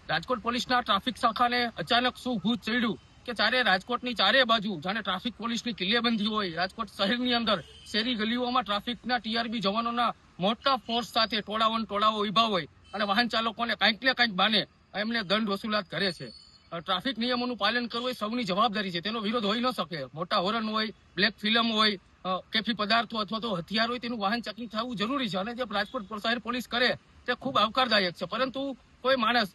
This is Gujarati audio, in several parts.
રાજકોટ પોલીસના ટ્રાફિક શાખાને અચાનક શું ભૂત ચડ્યું કે રાજકોટની ચારે બાજુ જાણે ટ્રાફિક પોલીસની કિલ્લેબંધી હોય। રાજકોટ શહેરની અંદર શેરી ગલીઓમાં ટ્રાફિકના ટીઆરબી જવાનોના મોટા ફોર્સ સાથે ટોળાઓ ઉભા હોય અને વાહન ચાલકોને કંઈક ને કંઈક બાને એમને દંડ વસૂલાત કરે છે। ટ્રાફિક નિયમોનું પાલન કરવું એ સૌની જવાબદારી છે, તેનો વિરોધ હોઈ ન શકે। મોટા હોર્ન હોય, બ્લેક ફિલ્મ હોય, કેફી પદાર્થો અથવા તો હથિયાર હોય, તેનું વાહન ચેકિંગ થવું જરૂરી છે અને જે રાજકોટ શહેર પોલીસ કરે તે ખૂબ આવકારદાયક છે। પરંતુ કોઈ માણસ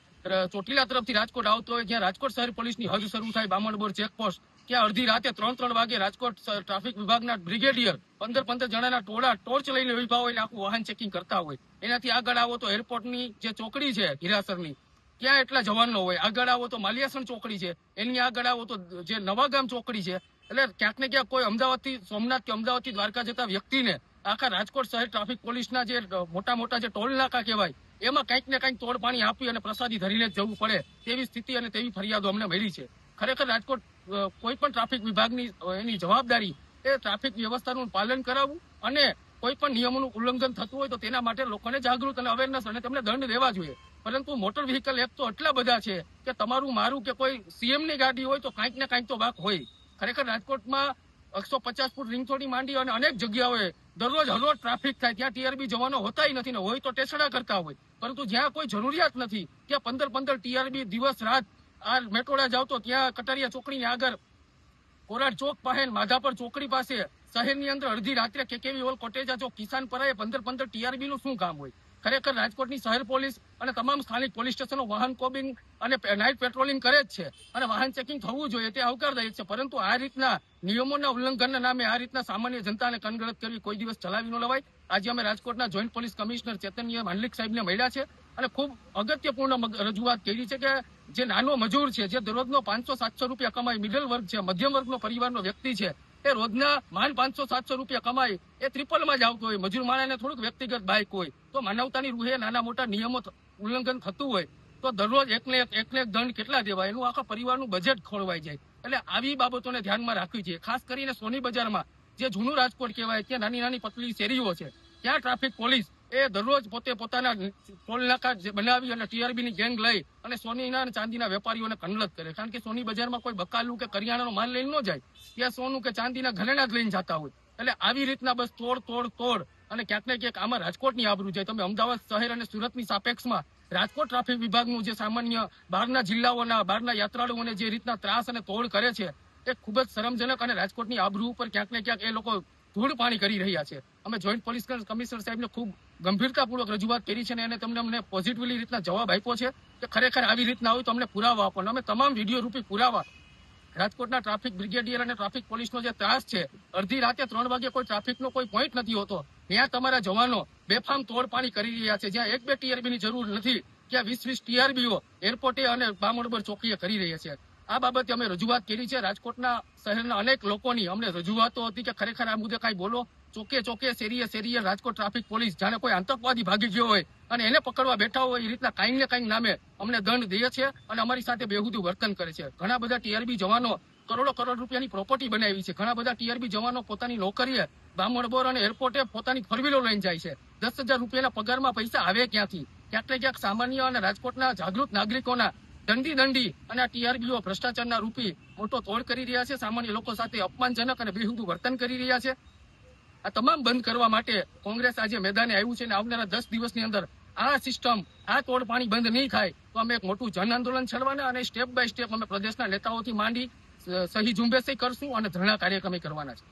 ચોટીલા તરફથી રાજકોટ આવતો હોય, જ્યાં રાજકોટ શહેર પોલીસની હદ શરૂ થાય બામણબોર ચેકપોસ્ટ, ત્યાં અડધી રાતે 3 વાગે રાજકોટ ટ્રાફિક વિભાગના બ્રિગેડિયર 15 જણાના ટોળા ટોર્ચ લઈને ઉભા હોય, આખું વાહન ચેકિંગ કરતા હોય। એનાથી આગળ આવો તો એરપોર્ટની જે ચોકડી છે હીરાસરની, ત્યાં એટલા જવાનો હોય। આગળ આવો તો માલિયાસણ ચોકડી છે, એની આગળ આવો તો જે નવાગામ ચોકડી છે। એટલે ક્યાંક ને ક્યાંક કોઈ અમદાવાદથી સોમનાથ કે અમદાવાદથી દ્વારકા જતા વ્યક્તિને આખા રાજકોટ શહેર ટ્રાફિક પોલીસના જે મોટા જે ટોલ નાકા કહેવાય, એમાં કંઈક ને કંઈક તોડ પાણી આપી અને પ્રસાદી ધરીને જવું પડે તેવી સ્થિતિ અને તેવી ફરિયાદો અમને મળી છે। ખરેખર રાજકોટ કોઈ પણ ટ્રાફિક વિભાગની એની જવાબદારી એ ટ્રાફિક વ્યવસ્થાનું પાલન કરાવવું અને કોઈ પણ નિયમોનું ઉલ્લંઘન થતું હોય તો તેના માટે લોકોને જાગૃત અને અવેરનેસ અને તેમને દંડ દેવા જોઈએ। પરંતુ મોટર વ્હીકલ એક્ટ તો એટલા બધા છે કે તમારું મારું કે કોઈ સીએમની ગાડી હોય તો કંઈક ને કંઈક તો વાંક હોય। ખરેખર રાજકોટમાં 150 ફૂટ રીંગથોડી માંડી અને અનેક જગ્યાઓએ દરરોજ હરરોજ ટ્રાફિક થાય, ત્યાં ટીઆરબી જવાનો હોતાય નથી ને હોય તો ટેસડા કરતા હોય। પરંતુ જ્યાં કોઈ જરૂરિયાત નથી ત્યાં 15 ટીઆરબી દિવસ રાત આ મેટોડા જાવ તો ત્યાં કટારિયા ચોકડીની આગળ, કોરાડ ચોક પાસે, માધાપર ચોકડી પાસે, શહેરની અંદર અડધી રાત્રે કેકેવી હોલ, કોટેજા ચોક, કિસાનપરાએ 15 ટીઆરબી નું શું કામ હોય? ખરેખર રાજકોટની શહેર પોલીસ અને તમામ સ્થાનિક પોલીસ સ્ટેશનો વાહન કોબિંગ અને નાઇટ પેટ્રોલિંગ કરે જ છે અને વાહન ચેકિંગ થવું જોઈએ તે આવકારદાયક છે। પરંતુ આ રીતના નિયમોના ઉલ્લંઘનના નામે આ રીતના સામાન્ય જનતાને કનગણત કરવી કોઈ દિવસ ચલાવી ન લેવાય। આજે અમે રાજકોટના જોઈન્ટ પોલીસ કમિશનર ચેતન્ય માંડલિક સાહેબને મળ્યા છે અને ખૂબ અગત્યપૂર્ણ રજૂઆત કરી છે કે જે નાનો મજૂર છે, જે દરરોજનો 500-700 રૂપિયા કમાય, મિડલ વર્ગ છે, મધ્યમ વર્ગનો પરિવારનો વ્યક્તિ છે, એ રોજના માંડ 500-700 રૂપિયા કમાય, એ ટ્રિપલમાં જ આવતો હોય। મજૂર માણસને થોડુંક વ્યક્તિગત બાઇક હોય તો માનવતાની રૂહે નાના મોટા નિયમો ઉલ્લંઘન થતું હોય તો દરરોજ એકને એક દંડ કેટલા દેવાય, એનું આખા પરિવારનું બજેટ ખોરવાઈ જાય। એટલે આવી બાબતોને ધ્યાનમાં રાખવી છે। ખાસ કરીને સોની બજારમાં જે જૂનું રાજકોટ કહેવાય, ત્યાં નાની પતલી શેરીઓ છે, ત્યાં ટ્રાફિક પોલીસ એ દરરોજ પોતાના ટોલ નાકા બનાવી અને ટીઆરબીની ગેંગ લઈ અને સોનીના અને ચાંદીના વેપારીઓને કનલત કરે। કારણ કે સોની બજારમાં કોઈ બકાલું કે કરિયાણાનો માલ લઈને ન જાય, ત્યાં સોનું કે ચાંદીના ઘરેણા જ લઈને જતા હોય। એટલે આવી રીતના બસ તોડ અને ક્યાંક ને ક્યાંક આમાં રાજકોટની આબરૂ જાય। તમે અમદાવાદ શહેર અને સુરતની સાપેક્ષમાં રાજકોટ ટ્રાફિક વિભાગનું જે સામાન્ય બહારના જિલ્લાઓના બહારના યાત્રાળુઓને જે રીતના ત્રાસ અને તોડ કરે છે એ ખૂબ જ શરમજનક અને રાજકોટની આબરૂ ઉપર ક્યાંક ને ક્યાંક એ લોકો ધૂળ પાણી કરી રહ્યા છે। અમે જોઈન્ટ પોલીસ કમિશનર સાહેબને ખૂબ ગંભીરતાપૂર્વક રજૂઆત કરી છે અને તમને અમને પોઝિટિવલી રીતના જવાબ આપ્યો છે કે ખરેખર આવી રીતના હોય તો અમને પુરાવા આપો। અમે તમામ વિડીયો રૂપી પુરાવા રાજકોટના ટ્રાફિક બ્રિગેડિયર અને ટ્રાફિક પોલીસનો જે ત્રાસ છે, અડધી રાતે 3 વાગે કોઈ ટ્રાફિકનો કોઈ પોઈન્ટ નથી હોતો, ત્યાં તમારા જવાનો બેફામ તોડ પાણી કરી રહ્યા છે। જ્યાં 1-2 ટીઆરબીની જરૂર નથી ત્યાં 20-20 ટીઆરબીઓ એરપોર્ટે અને બામણબોર ચોકીએ કરી રહ્યા છે। આ બાબતે અમે રજૂઆત કરી છે। રાજકોટના શહેરના અનેક લોકોની અમને રજૂઆતો હતી કે ખરેખર આ મુદ્દે કાંઈ બોલો। ચોકે શેરીએ રાજકોટ ટ્રાફિક પોલીસ જાણે કોઈ આતંકવાદી ભાગી ગયો હોય અને એને પકડવા બેઠા હોય એ રીતના કાંઈ ને કાંઈ નામે અમને દંડ દે છે અને અમારી સાથે બેહુદું વર્તન કરે છે। ઘણા બધા ટીઆરબી જવાનો કરોડો રૂપિયાની પ્રોપર્ટી બનાવી છે। ઘણા બધા ટીઆરબી જવાનો પોતાની નોકરીએ બામણબોર અને એરપોર્ટે પોતાની ફોરવ્હીલો લઈને જાય છે। 10,000 રૂપિયાના પગારમાં પૈસા આવે ક્યાંથી? ક્યાંક ને ક્યાંક સામાન્ય અને રાજકોટના જાગૃત નાગરિકોના દંડી અને આ ટીઆરબીઓ ભ્રષ્ટાચારના રૂપી મોટો તોડ કરી રહ્યા છે। સામાન્ય લોકો સાથે અપમાનજનક અને બેહુદું વર્તન કરી રહ્યા છે। આ તમામ બંધ કરવા માટે કોંગ્રેસ આજે મેદાને આવ્યું છે અને આવનારા 10 દિવસની અંદર આ સિસ્ટમ, આ તોડ પાણી બંધ નહીં થાય તો અમે એક મોટું જન આંદોલન છેડવાના અને સ્ટેપ બાય સ્ટેપ અમે પ્રદેશના નેતાઓથી માંડી સહી ઝુંબેશ કરશું અને ધરણા કાર્યક્રમ કરવાના છે।